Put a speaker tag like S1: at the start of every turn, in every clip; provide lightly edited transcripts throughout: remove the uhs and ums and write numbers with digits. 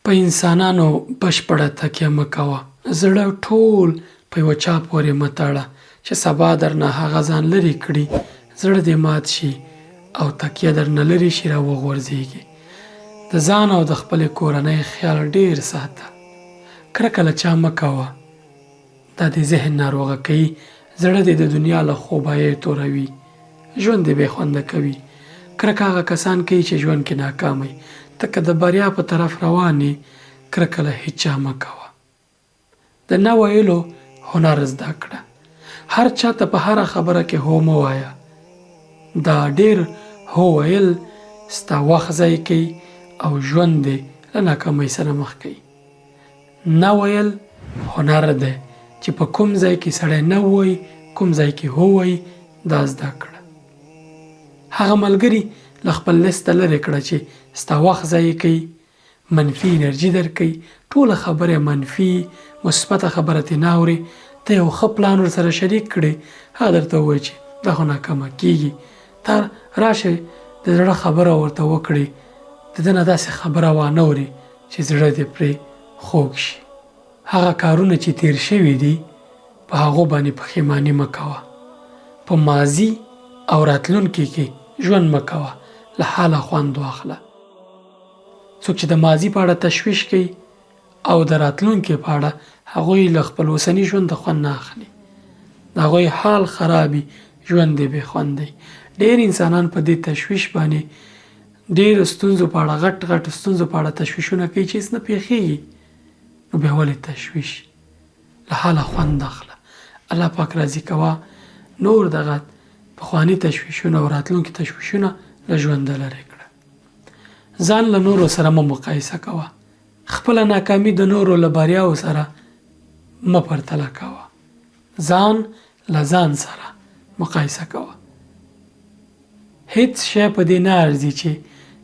S1: په انسانانو بشپړه تکیه مه کوه. زړه ټول په یوه چا پورې مه تړه چې سبا درنه هغه ځان لرې کړي، زړه دې مات شي او تکیه درنه لرې شي، را وغورځېږي. د ځان او د خپلې کورنۍ خیال ډېر ساته. کرکه له چا مه کوه، دا دې ذهن ناروغه کوي، زړه دې د دنیا له خوبایۍ توروي، ژوند دې بې خونده کوي. کرکه هغه کسان کوي چې ژوند کې ناکام وي. ته که د بریا په طرف روان یې، کرکه له هیچا مه کوه. د نه ویلو هنر زده کړه. هر چا ته په هره خبره کې هو مه وایه. دا ډېر هو ویل ستا وخت ضایع کوي او ژوند دې له ناکامۍ سره مخ کوي. نه ویل هنر دی چې په کوم ځای کې سړی نه وایي، کوم ځای کې هو وایي، دا زده کړه. هغه ملګري له خپل لیسته لرې کړه چې ستا وخت ضایع کوي، منفي انرژي درکوي، ټوله خبره منفي مثبته خبره ترې نه اورې. ته یو ښه پلان ورسره شریک کړې، هغه درته ووایي چې دا خو ناکامه کېږي. ته راشې د زړه خبره ورته وکړې، د ده نه داسې خبره وانه اورې چې زړه دې پرې خوږ شي. هغه کارونه چې تیر شوي دي په هغو باندې پښیماني مه کوه. په ماضي او راتلونکي کې ژوند مه کوه، له حاله خوند واخله. څوک چې د ماضي په اړه تشویش کوي او د راتلونکي په اړه، هغوی له خپل اوسني ژوند خوند نه اخلي. د هغوی حال خرابي، ژوند دې بې خوند دی. ډېر انسانان په دې تشویش باندې ډېر ستونزو په اړه، غټ ستونزو په اړه تشویشونه کوي چې هېڅ نه پېښېږي. نو بیا ولې تشویش؟ له حاله خوند اخله. الله پاک راضي کوه. نور دغه پخواني تشویشونه او راتلونکي تشویشونه له ژونده لرې کړه. ځان له نورو سره مه مقایسه کوه. خپله ناکامي د نورو له بریاو سره مه پرتله کوه. ځان له ځان سره مقایسه کوه. هیڅ شی په دې نه ارزي چې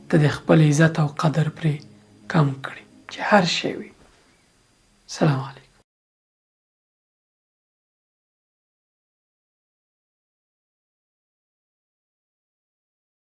S1: ته د خپل عزت او قدر پرې کم کړي، چې هر شی وي. سلام علیکم.